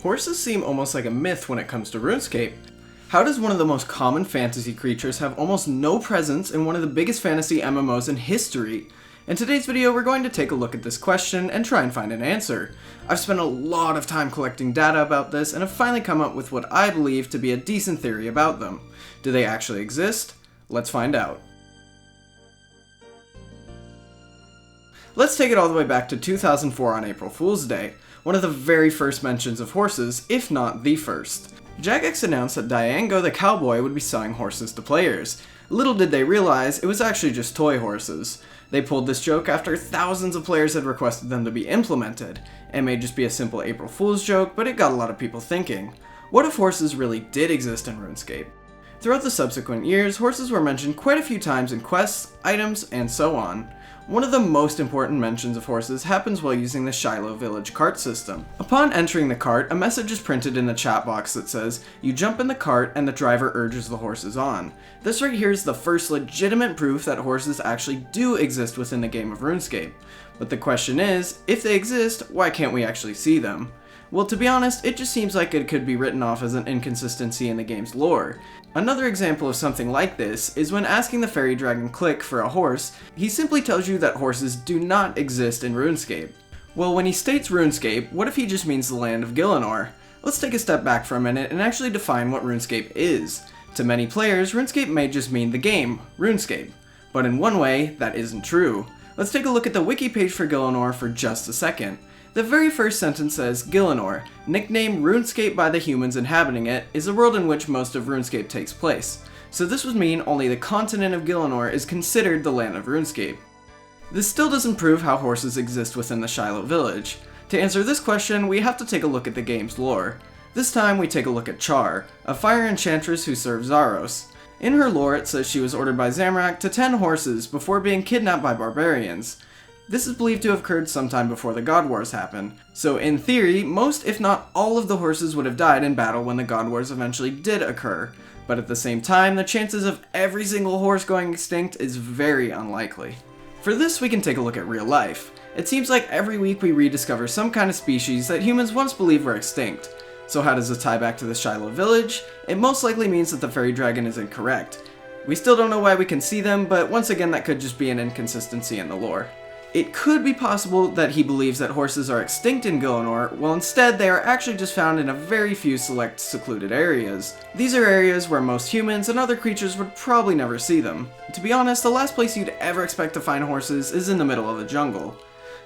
Horses seem almost like a myth when it comes to RuneScape. How does one of the most common fantasy creatures have almost no presence in one of the biggest fantasy MMOs in history? In today's video, we're going to take a look at this question and try and find an answer. I've spent a lot of time collecting data about this and have finally come up with what I believe to be a decent theory about them. Do they actually exist? Let's find out. Let's take it all the way back to 2004 on April Fool's Day, one of the very first mentions of horses, if not the first. Jagex announced that Diango the cowboy would be selling horses to players. Little did they realize it was actually just toy horses. They pulled this joke after thousands of players had requested them to be implemented. It may just be a simple April Fool's joke, but it got a lot of people thinking. What if horses really did exist in RuneScape? Throughout the subsequent years, horses were mentioned quite a few times in quests, items, and so on. One of the most important mentions of horses happens while using the Shiloh Village cart system. Upon entering the cart, a message is printed in the chat box that says, "You jump in the cart and the driver urges the horses on." This right here is the first legitimate proof that horses actually do exist within the game of RuneScape. But the question is, if they exist, why can't we actually see them? Well, to be honest, it just seems like it could be written off as an inconsistency in the game's lore. Another example of something like this is when asking the fairy dragon Click for a horse, he simply tells you that horses do not exist in RuneScape. Well, when he states RuneScape, what if he just means the land of Gielinor? Let's take a step back for a minute and actually define what RuneScape is. To many players, RuneScape may just mean the game, RuneScape. But in one way, that isn't true. Let's take a look at the wiki page for Gielinor for just a second. The very first sentence says, Gielinor, nicknamed RuneScape by the humans inhabiting it, is a world in which most of RuneScape takes place. So this would mean only the continent of Gielinor is considered the land of RuneScape. This still doesn't prove how horses exist within the Shiloh Village. To answer this question, we have to take a look at the game's lore. This time we take a look at Char, a fire enchantress who serves Zaros. In her lore it says she was ordered by Zamorak to tend horses before being kidnapped by barbarians. This is believed to have occurred sometime before the God Wars happened, so in theory, most if not all of the horses would have died in battle when the God Wars eventually did occur, but at the same time, the chances of every single horse going extinct is very unlikely. For this, we can take a look at real life. It seems like every week we rediscover some kind of species that humans once believed were extinct. So how does this tie back to the Shiloh Village? It most likely means that the fairy dragon is incorrect. We still don't know why we can see them, but once again that could just be an inconsistency in the lore. It could be possible that he believes that horses are extinct in Gielinor, while instead they are actually just found in a very few select secluded areas. These are areas where most humans and other creatures would probably never see them. To be honest, the last place you'd ever expect to find horses is in the middle of the jungle.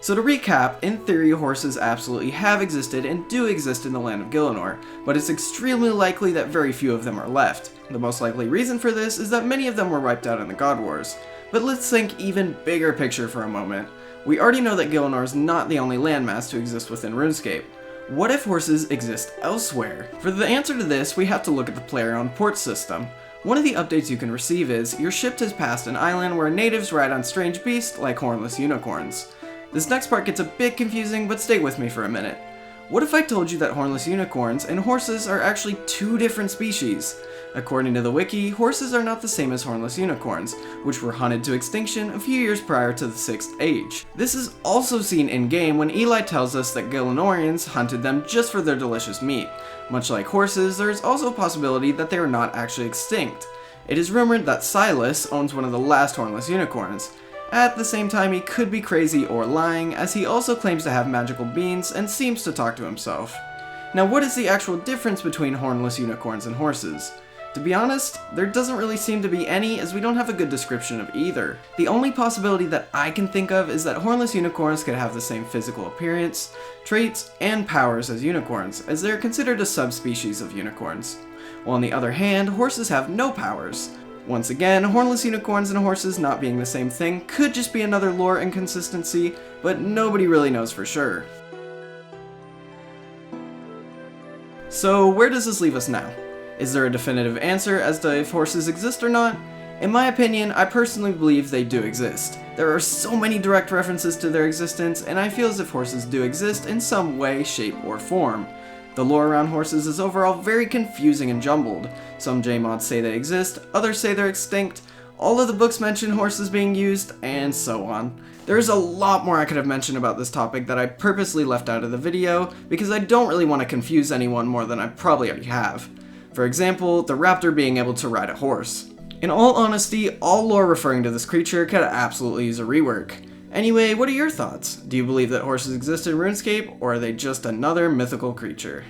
So to recap, in theory horses absolutely have existed and do exist in the land of Gielinor, but it's extremely likely that very few of them are left. The most likely reason for this is that many of them were wiped out in the God Wars. But let's think even bigger picture for a moment. We already know that Gielinor is not the only landmass to exist within RuneScape. What if horses exist elsewhere? For the answer to this, we have to look at the player-owned port system. One of the updates you can receive is, your ship has passed an island where natives ride on strange beasts like hornless unicorns. This next part gets a bit confusing, but stay with me for a minute. What if I told you that hornless unicorns and horses are actually two different species? According to the wiki, horses are not the same as hornless unicorns, which were hunted to extinction a few years prior to the 6th Age. This is also seen in-game when Eli tells us that Gielinorians hunted them just for their delicious meat. Much like horses, there is also a possibility that they are not actually extinct. It is rumored that Silas owns one of the last hornless unicorns. At the same time, he could be crazy or lying, as he also claims to have magical beans and seems to talk to himself. Now, what is the actual difference between hornless unicorns and horses? To be honest, there doesn't really seem to be any, as we don't have a good description of either. The only possibility that I can think of is that hornless unicorns could have the same physical appearance, traits, and powers as unicorns, as they are considered a subspecies of unicorns. While on the other hand, horses have no powers. Once again, hornless unicorns and horses not being the same thing could just be another lore inconsistency, but nobody really knows for sure. So where does this leave us now? Is there a definitive answer as to if horses exist or not? In my opinion, I personally believe they do exist. There are so many direct references to their existence, and I feel as if horses do exist in some way, shape, or form. The lore around horses is overall very confusing and jumbled. Some JMods say they exist, others say they're extinct. All of the books mention horses being used, and so on. There's a lot more I could have mentioned about this topic that I purposely left out of the video, because I don't really want to confuse anyone more than I probably already have. For example, the raptor being able to ride a horse. In all honesty, all lore referring to this creature could absolutely use a rework. Anyway, what are your thoughts? Do you believe that horses exist in RuneScape, or are they just another mythical creature?